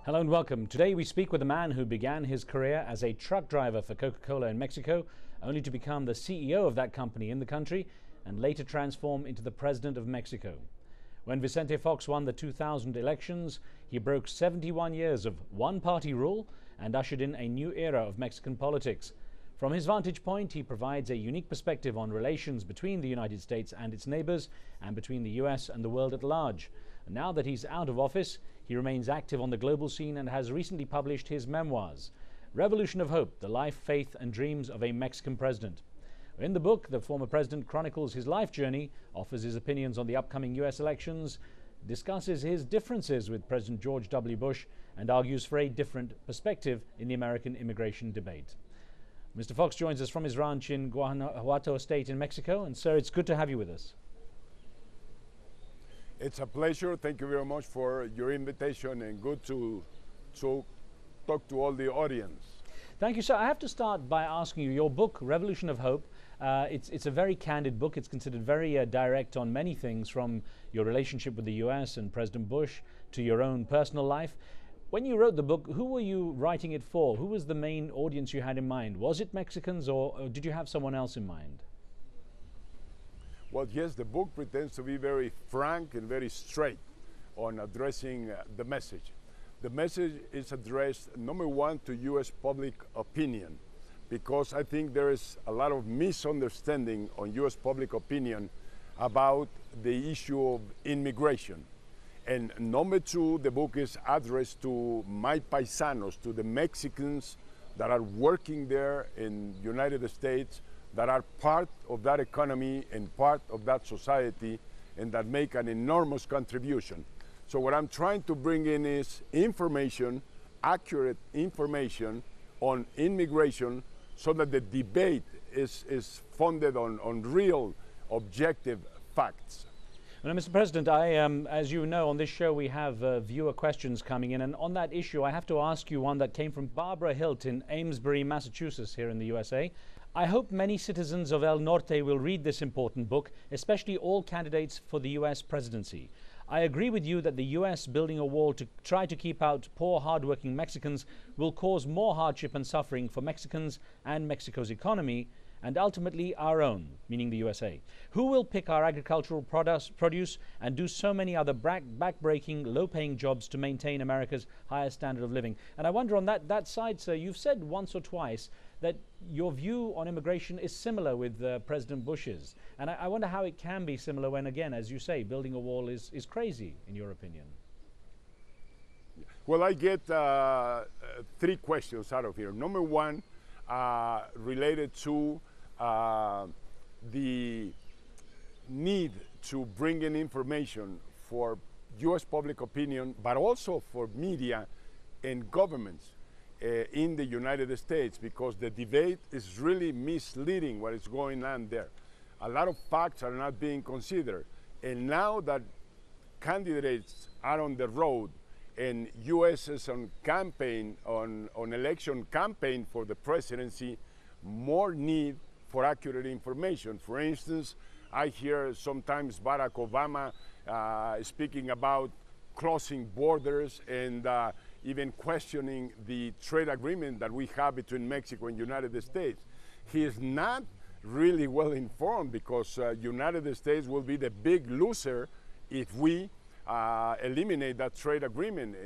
Hello and welcome. Today we speak with a man who began his career as a truck driver for Coca-Cola in Mexico, only to become the CEO of that company in the country and later transform into the president of Mexico. When Vicente Fox won the 2000 elections, he broke 71 years of one-party rule and ushered in a new era of Mexican politics. From his vantage point, he provides a unique perspective on relations between the United States and its neighbors and between the US and the world at large. And now that he's out of office, he remains active on the global scene and has recently published his memoirs, Revolution of Hope, The Life, Faith and Dreams of a Mexican President. In the book, the former president chronicles his life journey, offers his opinions on the upcoming US elections, discusses his differences with President George W. Bush, and argues for a different perspective in the American immigration debate. Mr. Fox joins us from his ranch in Guanajuato State in Mexico. And sir, it's good to have you with us. It's a pleasure. Thank you very much for your invitation, and good to talk to all the audience. Thank you, sir. I have to start by asking you, your book, Revolution of Hope, it's a very candid book. It's considered very direct on many things, from your relationship with the US and President Bush to your own personal life. When you wrote the book, who were you writing it for? Who was the main audience you had in mind? Was it Mexicans, or did you have someone else in mind? Well, yes, the book pretends to be very frank and very straight on addressing the message. The message is addressed, number one, to US public opinion, because I think there is a lot of misunderstanding on US public opinion about the issue of immigration. And number two, the book is addressed to my paisanos, to the Mexicans that are working there in the United States, that are part of that economy and part of that society, and that make an enormous contribution. So what I'm trying to bring in is information, accurate information on immigration, so that the debate is founded on real, objective facts. Well, Mr. President, as you know, on this show we have viewer questions coming in, and on that issue I have to ask you one that came from Barbara Hilt in Amesbury, Massachusetts, here in the USA. I hope many citizens of El Norte will read this important book, especially all candidates for the US presidency. I agree with you that the US building a wall to try to keep out poor, hard-working Mexicans will cause more hardship and suffering for Mexicans and Mexico's economy, and ultimately our own, meaning the USA. Who will pick our agricultural produce and do so many other back-breaking, low-paying jobs to maintain America's higher standard of living? And I wonder on that side, sir, you've said once or twice that your view on immigration is similar with President Bush's. And I wonder how it can be similar when, again, as you say, building a wall is crazy, in your opinion. Well, I get three questions out of here. Number one, related to the need to bring in information for US public opinion, but also for media and governments in the United States, because the debate is really misleading what is going on there. A lot of facts are not being considered. And now that candidates are on the road and US is on campaign, on election campaign for the presidency, more need for accurate information. For instance, I hear sometimes Barack Obama speaking about closing borders and even questioning the trade agreement that we have between Mexico and United States. He is not really well informed, because United States will be the big loser if we eliminate that trade agreement,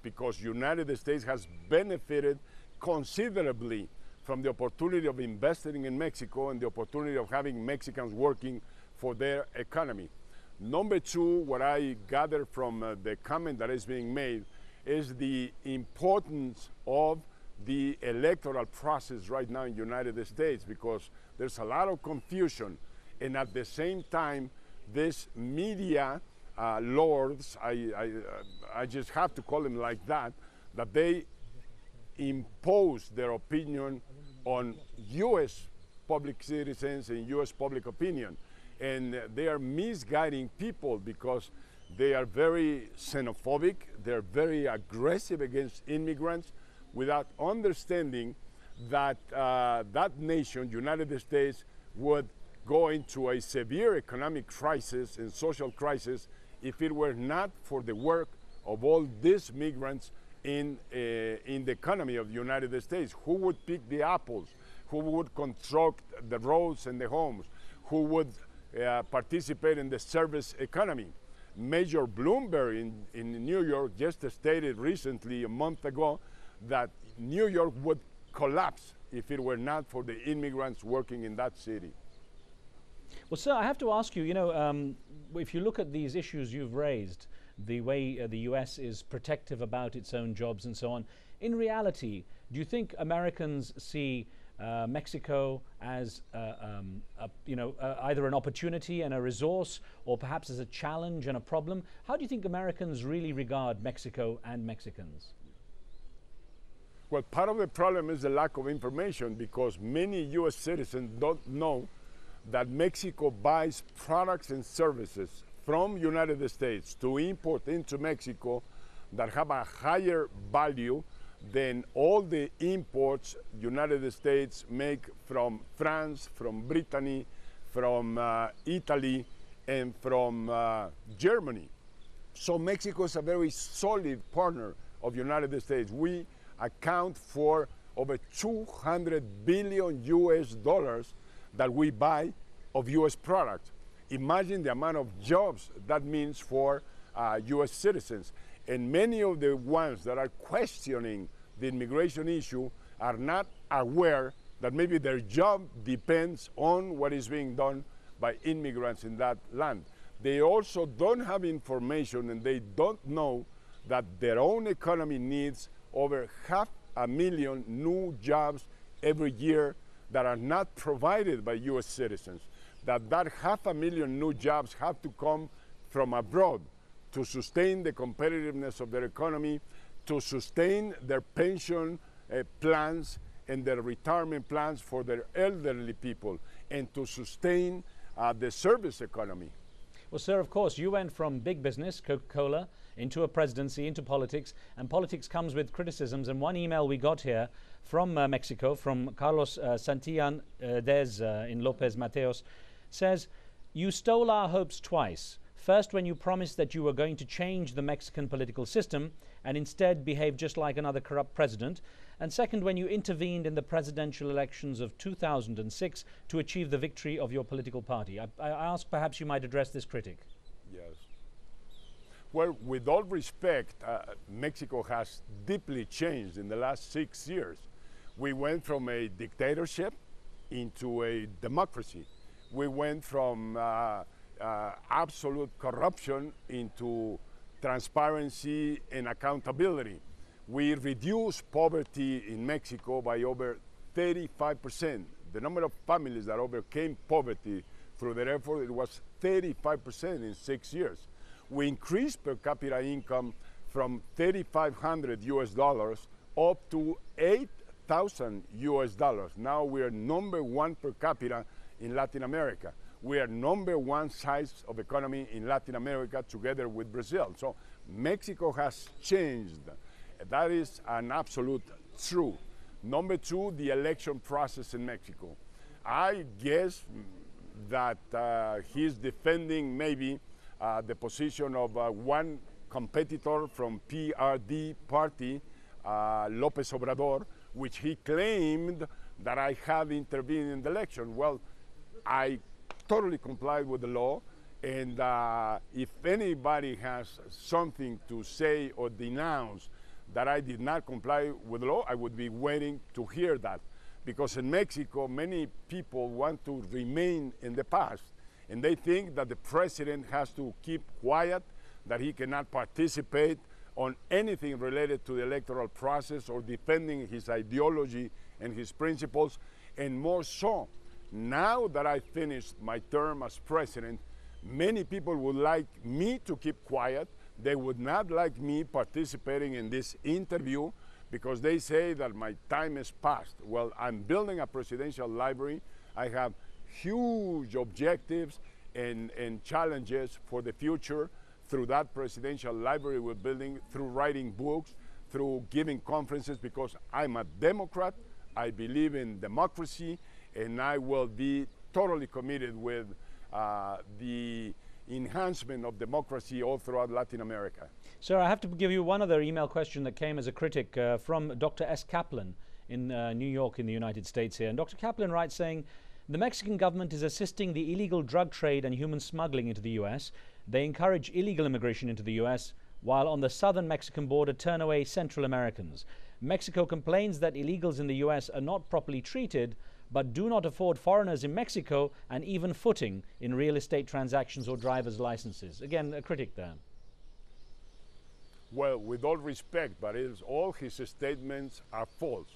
because United States has benefited considerably from the opportunity of investing in Mexico and the opportunity of having Mexicans working for their economy. Number two, what I gather from the comment that is being made is the importance of the electoral process right now in the United States, because there's a lot of confusion, and at the same time, this media lords, I just have to call them like that they impose their opinion on US public citizens and US public opinion. And they are misguiding people, because they are very xenophobic, they're very aggressive against immigrants, without understanding that that nation, United States, would go into a severe economic crisis and social crisis if it were not for the work of all these migrants in the economy of the United States? Who would pick the apples? Who would construct the roads and the homes? Who would participate in the service economy? Major Bloomberg in New York just stated recently, a month ago, that New York would collapse if it were not for the immigrants working in that city. Well, sir, I have to ask you, if you look at these issues you've raised, the way the US is protective about its own jobs and so on, in reality, do you think Americans see Mexico as either an opportunity and a resource, or perhaps as a challenge and a problem? How do you think Americans really regard Mexico and Mexicans? Well, part of the problem is the lack of information, because many US citizens don't know that Mexico buys products and services from United States to import into Mexico that have a higher value than all the imports United States make from France, from Brittany, from Italy, and from Germany. So Mexico is a very solid partner of United States. We account for over 200 billion US dollars that we buy of US products. Imagine the amount of jobs that means for US citizens. And many of the ones that are questioning the immigration issue are not aware that maybe their job depends on what is being done by immigrants in that land. They also don't have information, and they don't know that their own economy needs over 500,000 new jobs every year that are not provided by US citizens. That 500,000 new jobs have to come from abroad to sustain the competitiveness of their economy, to sustain their pension plans and their retirement plans for their elderly people, and to sustain the service economy. Well, sir, of course, you went from big business, Coca-Cola, into a presidency, into politics, and politics comes with criticisms. And one email we got here from Mexico, from Carlos Santillan in Lopez Mateos, says, "You stole our hopes twice. First, when you promised that you were going to change the Mexican political system and instead behave just like another corrupt president. And second, when you intervened in the presidential elections of 2006 to achieve the victory of your political party." I ask perhaps you might address this critic. Yes. Well, with all respect, Mexico has deeply changed in the last 6 years. We went from a dictatorship into a democracy. We went from absolute corruption into transparency and accountability. We reduced poverty in Mexico by over 35%. The number of families that overcame poverty through their effort, it was 35% in 6 years. We increased per capita income from $3,500 US up to $8,000 US. Now we are #1 per capita in Latin America. We are #1 size of economy in Latin America together with Brazil. So Mexico has changed. That is an absolute truth. #2, the election process in Mexico. I guess that he's defending maybe the position of one competitor from PRD party, López Obrador, which he claimed that I had intervened in the election. Well, I totally complied with the law, and if anybody has something to say or denounce that I did not comply with the law, I would be waiting to hear that. Because in Mexico, many people want to remain in the past, and they think that the president has to keep quiet, that he cannot participate on anything related to the electoral process or defending his ideology and his principles. And more so, now that I finished my term as president, many people would like me to keep quiet. They would not like me participating in this interview because they say that my time is past. Well, I'm building a presidential library. I have huge objectives and challenges for the future through that presidential library we're building, through writing books, through giving conferences, because I'm a Democrat. I believe in democracy, and I will be totally committed with the enhancement of democracy all throughout Latin America. Sir, I have to give you one other email question that came as a critic from Dr. S. Kaplan in New York in the United States here. And Dr. Kaplan writes saying, the Mexican government is assisting the illegal drug trade and human smuggling into the U.S. They encourage illegal immigration into the U.S., while on the southern Mexican border turn away Central Americans. Mexico complains that illegals in the U.S. are not properly treated, but do not afford foreigners in Mexico an even footing in real estate transactions or driver's licenses. Again, a critic there. Well, with all respect, but all his statements are false.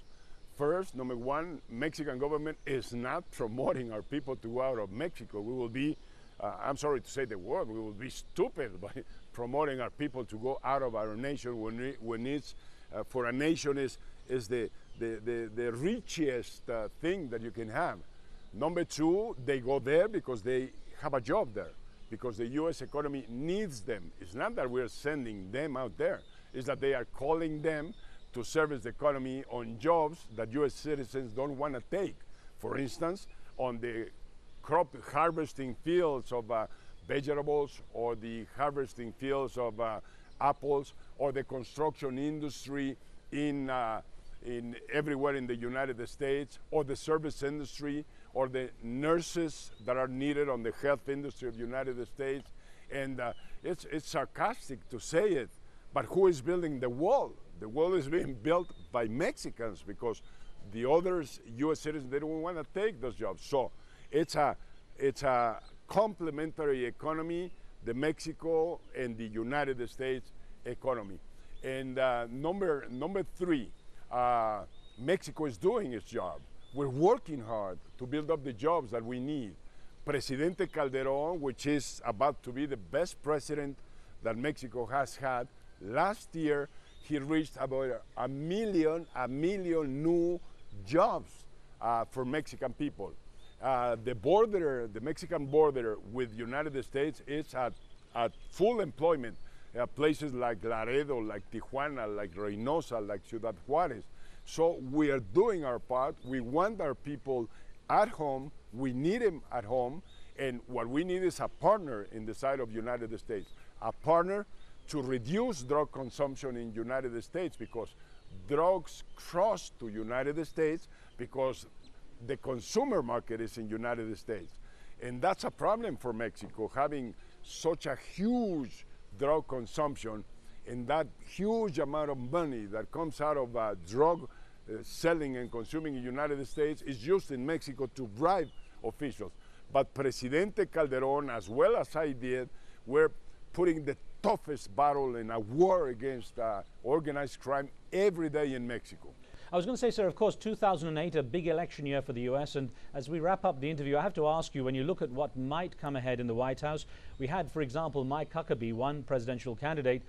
First, number one, Mexican government is not promoting our people to go out of Mexico. We will be, I'm sorry to say the word, we will be stupid by promoting our people to go out of our nation when it's, for a nation is the richest thing that you can have. Number two, they go there because they have a job there, because the U.S. economy needs them. It's not that we're sending them out there, it's that they are calling them to service the economy on jobs that U.S. citizens don't want to take. For instance, on the crop harvesting fields of vegetables, or the harvesting fields of apples, or the construction industry in everywhere in the United States, or the service industry, or the nurses that are needed on the health industry of the United States. And it's sarcastic to say it, but who is building the wall? The wall is being built by Mexicans, because the others, U.S. citizens, they don't want to take those jobs. So it's a complementary economy, the Mexico and the United States economy. And number three, Mexico is doing its job. We're working hard to build up the jobs that we need. Presidente Calderón, which is about to be the best president that Mexico has had, last year he reached about a million new jobs for Mexican people. The Mexican border with the United States is at full employment. Places like Laredo, like Tijuana, like Reynosa, like Ciudad Juarez. So we are doing our part. We want our people at home. We need them at home. And what we need is a partner in the side of the United States, a partner to reduce drug consumption in the United States, because drugs cross to United States because the consumer market is in United States. And that's a problem for Mexico, having such a huge drug consumption, and that huge amount of money that comes out of drug selling and consuming in the United States is used in Mexico to bribe officials. But Presidente Calderón, as well as I did, we're putting the toughest battle in a war against organized crime every day in Mexico. I was going to say, sir, of course, 2008, a big election year for the U.S. And as we wrap up the interview, I have to ask you, when you look at what might come ahead in the White House, we had, for example, Mike Huckabee, one presidential candidate,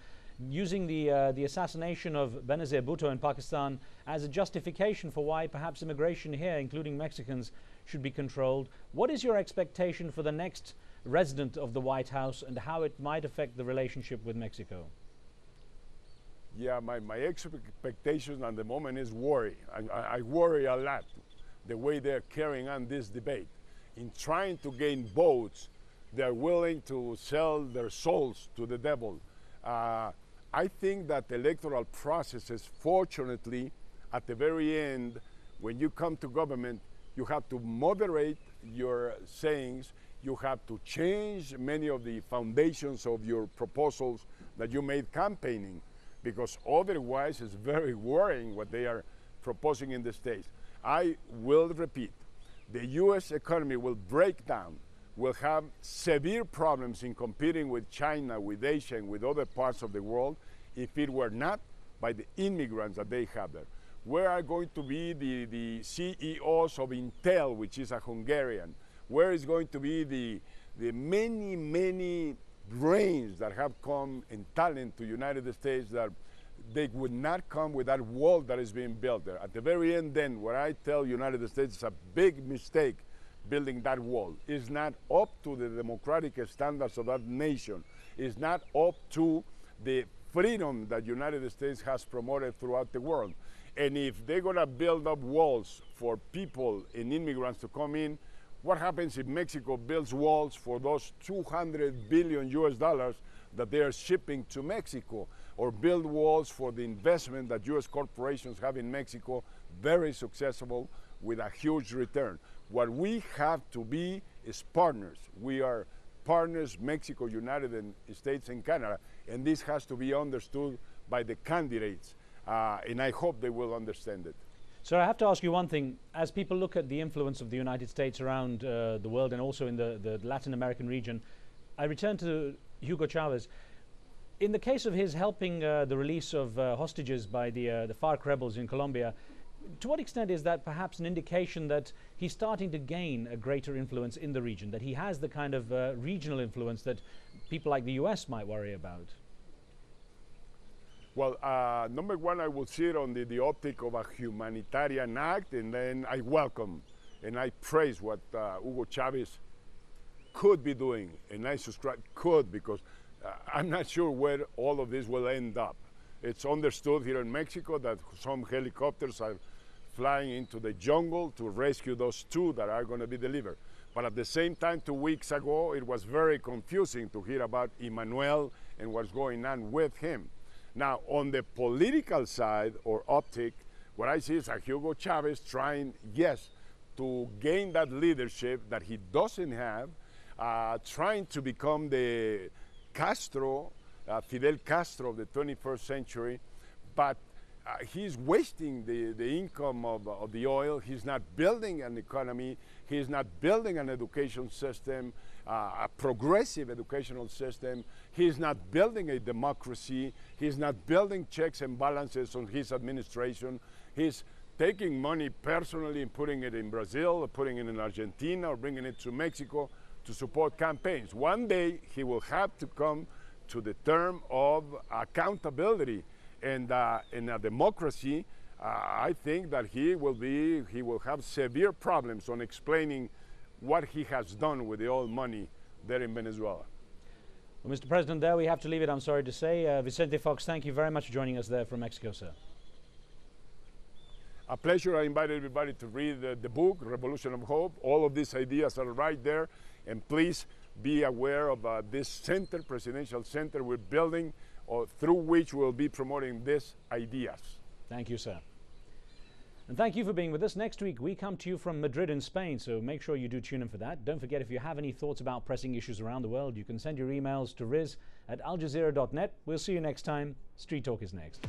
using the assassination of Benazir Bhutto in Pakistan as a justification for why perhaps immigration here, including Mexicans, should be controlled. What is your expectation for the next resident of the White House and how it might affect the relationship with Mexico? Yeah, my expectations at the moment is worry. I worry a lot the way they're carrying on this debate. In trying to gain votes, they're willing to sell their souls to the devil. I think that electoral processes, fortunately, at the very end, when you come to government, you have to moderate your sayings. You have to change many of the foundations of your proposals that you made campaigning, because otherwise it's very worrying what they are proposing in the States. I will repeat, the U.S. economy will break down, will have severe problems in competing with China, with Asia, and with other parts of the world if it were not by the immigrants that they have there. Where are going to be the CEOs of Intel, which is a Hungarian? Where is going to be the many brains that have come in talent to the United States that they would not come with that wall that is being built there? At the very end then, what I tell United States is a big mistake building that wall. It's not up to the democratic standards of that nation. It's not up to the freedom that United States has promoted throughout the world. And if they're gonna build up walls for people and immigrants to come in, What happens if Mexico builds walls for those 200 billion US dollars that they are shipping to Mexico, or build walls for the investment that US corporations have in Mexico, very successful with a huge return? What we have to be is partners. We are partners, Mexico, United States and Canada, and this has to be understood by the candidates, and I hope they will understand it. So I have to ask you one thing. As people look at the influence of the United States around the world and also in the Latin American region, I return to Hugo Chavez. In the case of his helping the release of hostages by the FARC rebels in Colombia, to what extent is that perhaps an indication that he's starting to gain a greater influence in the region, that he has the kind of regional influence that people like the US might worry about? Well, number one, I will see it on the optic of a humanitarian act, and then I welcome and I praise what Hugo Chavez could be doing, and I subscribe could, because I'm not sure where all of this will end up. It's understood here in Mexico that some helicopters are flying into the jungle to rescue those two that are going to be delivered. But at the same time, 2 weeks ago, it was very confusing to hear about Emmanuel and what's going on with him. Now, on the political side or optic, what I see is a Hugo Chavez trying, yes, to gain that leadership that he doesn't have, trying to become the Castro, Fidel Castro of the 21st century, but he's wasting the income of the oil. He's not building an economy. He's not building an education system, a progressive educational system. He's not building a democracy. He's not building checks and balances on his administration. He's taking money personally and putting it in Brazil, or putting it in Argentina, or bringing it to Mexico to support campaigns. One day he will have to come to the term of accountability, and in a democracy, I think that he will have severe problems on explaining what he has done with the oil money there in Venezuela. Well, Mr. President, there we have to leave it, I'm sorry to say. Vicente Fox, thank you very much for joining us there from Mexico, sir. A pleasure. I invite everybody to read the book, Revolution of Hope. All of these ideas are right there. And please be aware of this center, presidential center we're building, through which we'll be promoting these ideas. Thank you, sir. And thank you for being with us. Next week, we come to you from Madrid in Spain, so make sure you do tune in for that. Don't forget, if you have any thoughts about pressing issues around the world, you can send your emails to riz@aljazeera.net. We'll see you next time. Street Talk is next.